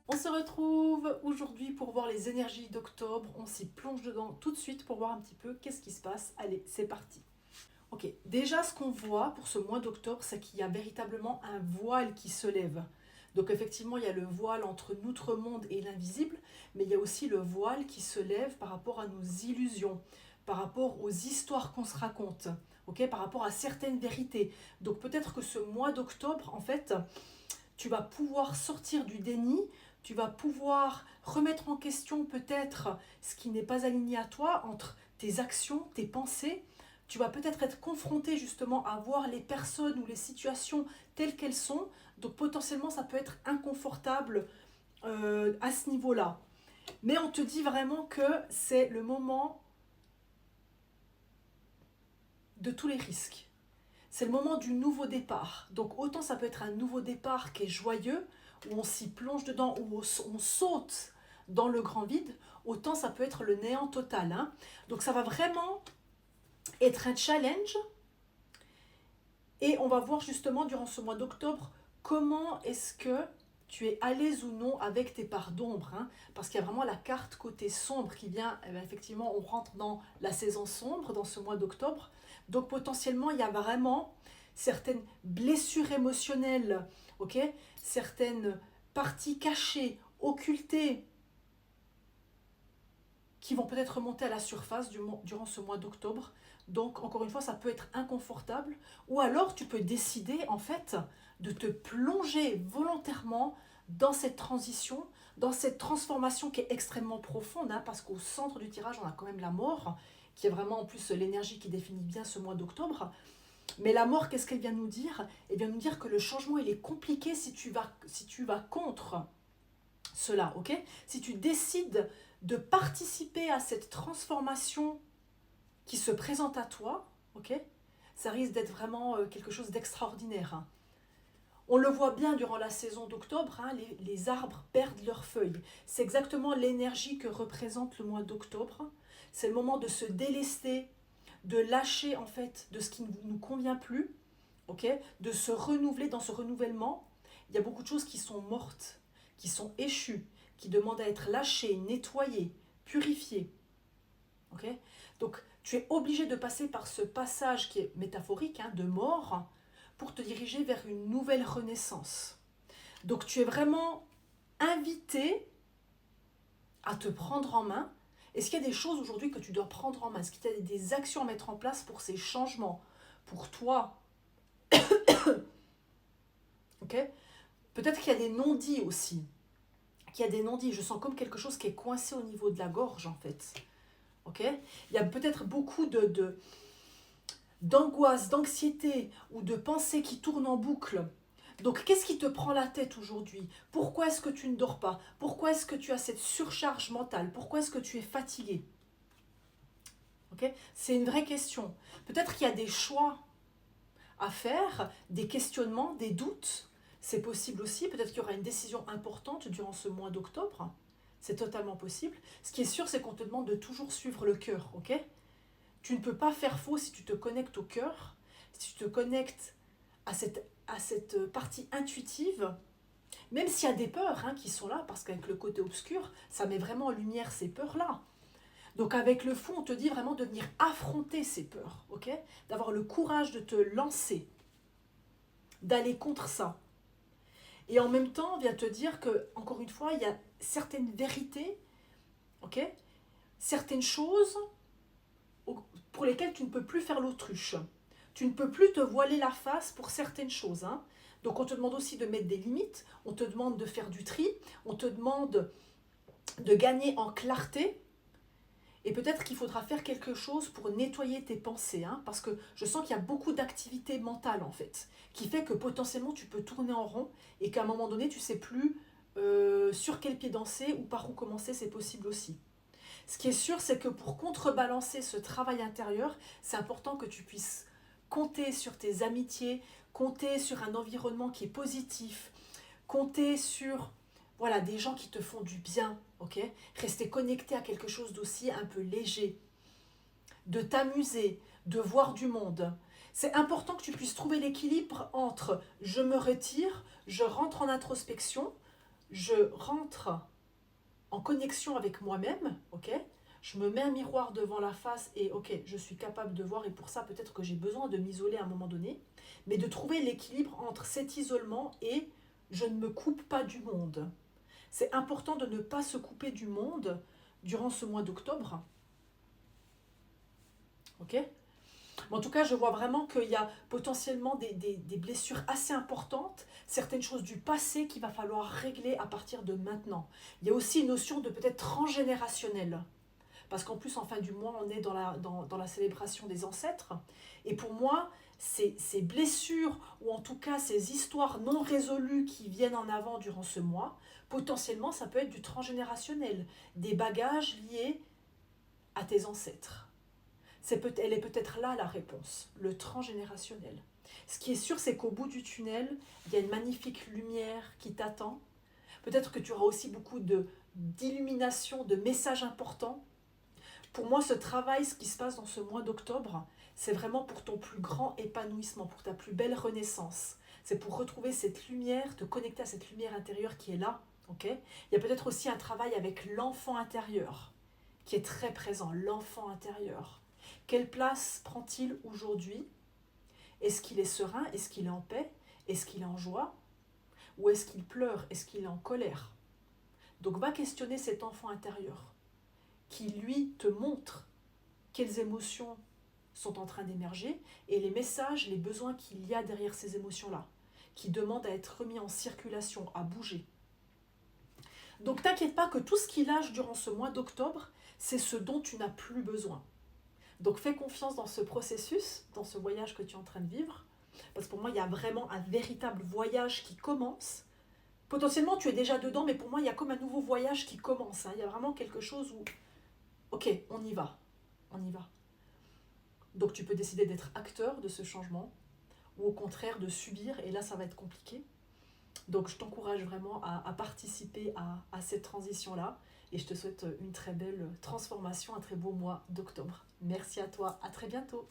On se retrouve aujourd'hui pour voir les énergies d'octobre. On s'y plonge dedans tout de suite pour voir un petit peu qu'est-ce qui se passe. Allez, c'est parti. Ok, déjà ce qu'on voit pour ce mois d'octobre, c'est qu'il y a véritablement un voile qui se lève. Donc effectivement, il y a le voile entre notre monde et l'invisible, mais il y a aussi le voile qui se lève par rapport à nos illusions, par rapport aux histoires qu'on se raconte, ok, par rapport à certaines vérités. Donc peut-être que ce mois d'octobre, en fait, tu vas pouvoir sortir du déni, tu vas pouvoir remettre en question peut-être ce qui n'est pas aligné à toi entre tes actions, tes pensées. Tu vas peut-être être confronté justement à voir les personnes ou les situations telles qu'elles sont. Donc potentiellement, ça peut être inconfortable à ce niveau-là. Mais on te dit vraiment que c'est le moment de tous les risques. C'est le moment du nouveau départ. Donc autant ça peut être un nouveau départ qui est joyeux, où on s'y plonge dedans, où on saute dans le grand vide, autant ça peut être le néant total. Hein. Donc ça va vraiment être un challenge. Et on va voir justement durant ce mois d'octobre comment est-ce que tu es à l'aise ou non avec tes parts d'ombre. Hein, parce qu'il y a vraiment la carte côté sombre qui vient, eh bien, effectivement, on rentre dans la saison sombre dans ce mois d'octobre. Donc potentiellement, il y a vraiment certaines blessures émotionnelles, ok, certaines parties cachées, occultées, qui vont peut-être remonter à la surface durant ce mois d'octobre. Donc, encore une fois, ça peut être inconfortable. Ou alors, tu peux décider, en fait, de te plonger volontairement dans cette transition, dans cette transformation qui est extrêmement profonde, hein, parce qu'au centre du tirage, on a quand même la mort, qui est vraiment en plus l'énergie qui définit bien ce mois d'octobre. Mais la mort, qu'est-ce qu'elle vient nous dire? Elle vient nous dire que le changement, il est compliqué si tu vas contre cela, ok? Si tu décides de participer à cette transformation qui se présente à toi, ok, ça risque d'être vraiment quelque chose d'extraordinaire. Hein. On le voit bien durant la saison d'octobre, hein, les arbres perdent leurs feuilles. C'est exactement l'énergie que représente le mois d'octobre. C'est le moment de se délester, de lâcher en fait de ce qui ne nous convient plus, ok, de se renouveler dans ce renouvellement. Il y a beaucoup de choses qui sont mortes, qui sont échues, qui demandent à être lâchées, nettoyées, purifiées. Ok, donc tu es obligé de passer par ce passage qui est métaphorique, hein, de mort, pour te diriger vers une nouvelle renaissance. Donc tu es vraiment invité à te prendre en main. Est-ce qu'il y a des choses aujourd'hui que tu dois prendre en main? Est-ce qu'il y a des actions à mettre en place pour ces changements? Pour toi? Ok, peut-être qu'il y a des non-dits aussi. Qu'il y a des non-dits. Je sens comme quelque chose qui est coincé au niveau de la gorge en fait. Ok, il y a peut-être beaucoup d'angoisse, d'anxiété ou de pensées qui tournent en boucle. Donc, qu'est-ce qui te prend la tête aujourd'hui? Pourquoi est-ce que tu ne dors pas? Pourquoi est-ce que tu as cette surcharge mentale? Pourquoi est-ce que tu es fatigué? Okay, c'est une vraie question. Peut-être qu'il y a des choix à faire, des questionnements, des doutes. C'est possible aussi. Peut-être qu'il y aura une décision importante durant ce mois d'octobre. C'est totalement possible. Ce qui est sûr, c'est qu'on te demande de toujours suivre le cœur. Ok, tu ne peux pas faire faux si tu te connectes au cœur, si tu te connectes à cette partie intuitive, même s'il y a des peurs hein, qui sont là, parce qu'avec le côté obscur, ça met vraiment en lumière ces peurs-là. Donc avec le fond, on te dit vraiment de venir affronter ces peurs, ok, d'avoir le courage de te lancer, d'aller contre ça. Et en même temps, on vient te dire que, encore une fois, il y a certaines vérités, ok, certaines choses pour lesquelles tu ne peux plus faire l'autruche. Tu ne peux plus te voiler la face pour certaines choses. Hein. Donc on te demande aussi de mettre des limites, on te demande de faire du tri, on te demande de gagner en clarté. Et peut-être qu'il faudra faire quelque chose pour nettoyer tes pensées. Hein, parce que je sens qu'il y a beaucoup d'activité mentale en fait, qui fait que potentiellement tu peux tourner en rond et qu'à un moment donné tu ne sais plus sur quel pied danser ou par où commencer, c'est possible aussi. Ce qui est sûr, c'est que pour contrebalancer ce travail intérieur, c'est important que tu puisses compter sur tes amitiés, compter sur un environnement qui est positif, compter sur voilà, des gens qui te font du bien, ok? Rester connecté à quelque chose d'aussi un peu léger, de t'amuser, de voir du monde. C'est important que tu puisses trouver l'équilibre entre je me retire, je rentre en introspection, je rentre en connexion avec moi-même, ok? Je me mets un miroir devant la face et ok, je suis capable de voir et pour ça peut-être que j'ai besoin de m'isoler à un moment donné, mais de trouver l'équilibre entre cet isolement et je ne me coupe pas du monde. C'est important de ne pas se couper du monde durant ce mois d'octobre, ok? Mais en tout cas, je vois vraiment qu'il y a potentiellement des blessures assez importantes, certaines choses du passé qu'il va falloir régler à partir de maintenant. Il y a aussi une notion de peut-être transgénérationnel. Parce qu'en plus, en fin du mois, on est dans la célébration des ancêtres. Et pour moi, ces blessures, ou en tout cas ces histoires non résolues qui viennent en avant durant ce mois, potentiellement, ça peut être du transgénérationnel, des bagages liés à tes ancêtres. Elle est peut-être là la réponse, le transgénérationnel. Ce qui est sûr, c'est qu'au bout du tunnel, il y a une magnifique lumière qui t'attend. Peut-être que tu auras aussi beaucoup d'illumination, de messages importants. Pour moi, ce travail, ce qui se passe dans ce mois d'octobre, c'est vraiment pour ton plus grand épanouissement, pour ta plus belle renaissance. C'est pour retrouver cette lumière, te connecter à cette lumière intérieure qui est là. Okay, il y a peut-être aussi un travail avec l'enfant intérieur, qui est très présent, l'enfant intérieur. Quelle place prend-il aujourd'hui? Est-ce qu'il est serein? Est-ce qu'il est en paix? Est-ce qu'il est en joie? Ou est-ce qu'il pleure? Est-ce qu'il est en colère? Donc va questionner cet enfant intérieur qui, lui, te montre quelles émotions sont en train d'émerger et les messages, les besoins qu'il y a derrière ces émotions-là, qui demandent à être remis en circulation, à bouger. Donc t'inquiète pas que tout ce qui lâche durant ce mois d'octobre, c'est ce dont tu n'as plus besoin. Donc fais confiance dans ce processus, dans ce voyage que tu es en train de vivre, parce que pour moi, il y a vraiment un véritable voyage qui commence. Potentiellement, tu es déjà dedans, mais pour moi, il y a comme un nouveau voyage qui commence. Il y a vraiment quelque chose où, ok, on y va, on y va. Donc tu peux décider d'être acteur de ce changement, ou au contraire de subir, et là, ça va être compliqué. Donc je t'encourage vraiment à participer à cette transition-là, et je te souhaite une très belle transformation, un très beau mois d'octobre. Merci à toi, à très bientôt.